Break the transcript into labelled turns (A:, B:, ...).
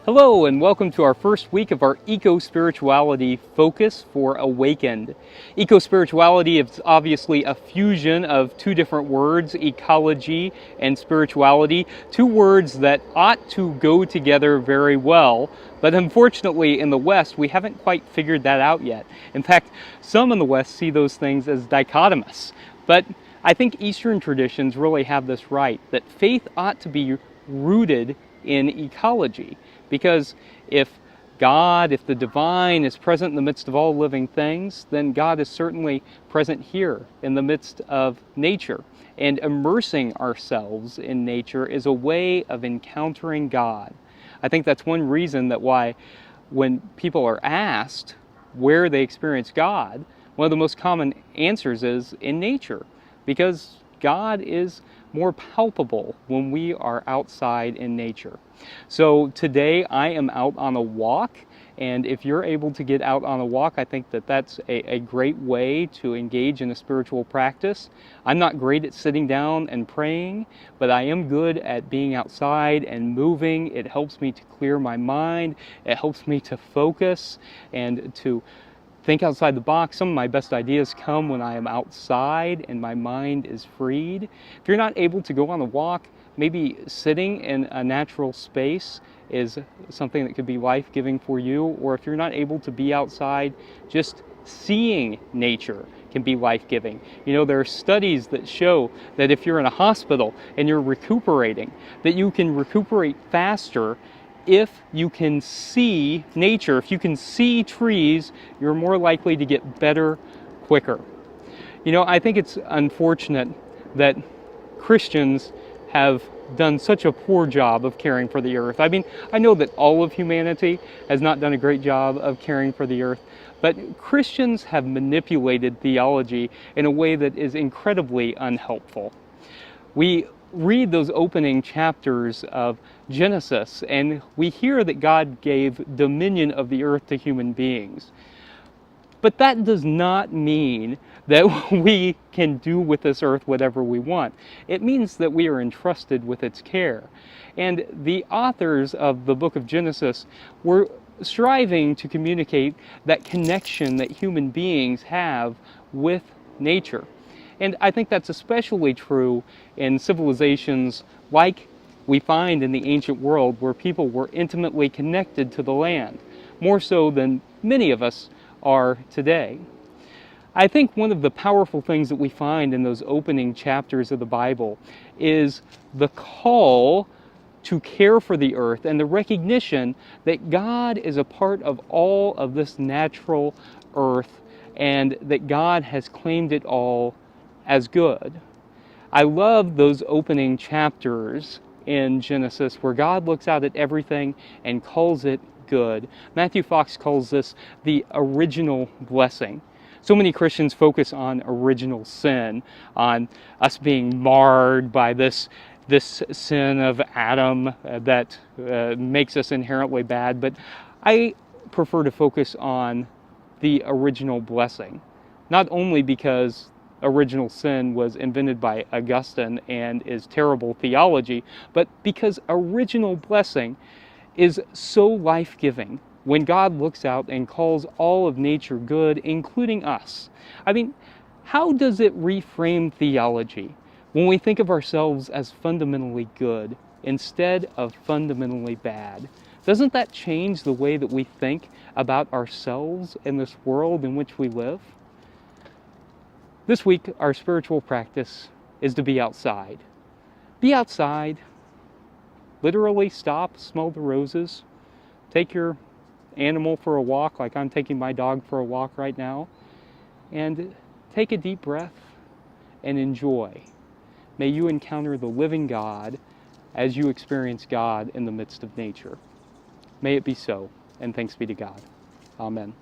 A: Hello and welcome to our first week of our eco-spirituality focus for Awakened. Eco-spirituality is obviously a fusion of two different words, ecology and spirituality, two words that ought to go together very well, but unfortunately in the West we haven't quite figured that out yet. In fact, some in the West see those things as dichotomous, but I think Eastern traditions really have this right, that faith ought to be rooted in ecology. Because if the divine is present in the midst of all living things, then God is certainly present here in the midst of nature. And immersing ourselves in nature is a way of encountering God. I think that's one reason that why when people are asked where they experience God, one of the most common answers is in nature. Because God is more palpable when we are outside in nature. So today I am out on a walk, and if you're able to get out on a walk, I think that that's a great way to engage in a spiritual practice. I'm not great at sitting down and praying, but I am good at being outside and moving. It helps me to clear my mind. It helps me to focus and to think outside the box. Some of my best ideas come when I am outside and my mind is freed. If you're not able to go on a walk, maybe sitting in a natural space is something that could be life-giving for you. Or if you're not able to be outside, just seeing nature can be life-giving. You know, there are studies that show that if you're in a hospital and you're recuperating, that you can recuperate faster if you can see nature. If you can see trees, you're more likely to get better quicker. You know, I think it's unfortunate that Christians have done such a poor job of caring for the earth. I mean, I know that all of humanity has not done a great job of caring for the earth, but Christians have manipulated theology in a way that is incredibly unhelpful. We read those opening chapters of Genesis, and we hear that God gave dominion of the earth to human beings. But that does not mean that we can do with this earth whatever we want. It means that we are entrusted with its care. And the authors of the book of Genesis were striving to communicate that connection that human beings have with nature. And I think that's especially true in civilizations like we find in the ancient world, where people were intimately connected to the land, more so than many of us are today. I think one of the powerful things that we find in those opening chapters of the Bible is the call to care for the earth and the recognition that God is a part of all of this natural earth and that God has claimed it all as good. I love those opening chapters in Genesis where God looks out at everything and calls it good. Matthew Fox calls this the original blessing. So many Christians focus on original sin, on us being marred by this sin of Adam that makes us inherently bad, but I prefer to focus on the original blessing. Not only because original sin was invented by Augustine and is terrible theology, but because original blessing is so life-giving when God looks out and calls all of nature good, including us. I mean, how does it reframe theology when we think of ourselves as fundamentally good instead of fundamentally bad? Doesn't that change the way that we think about ourselves in this world in which we live? This week, our spiritual practice is to be outside. Be outside. Literally stop, smell the roses, take your animal for a walk like I'm taking my dog for a walk right now, and take a deep breath and enjoy. May you encounter the living God as you experience God in the midst of nature. May it be so, and thanks be to God. Amen.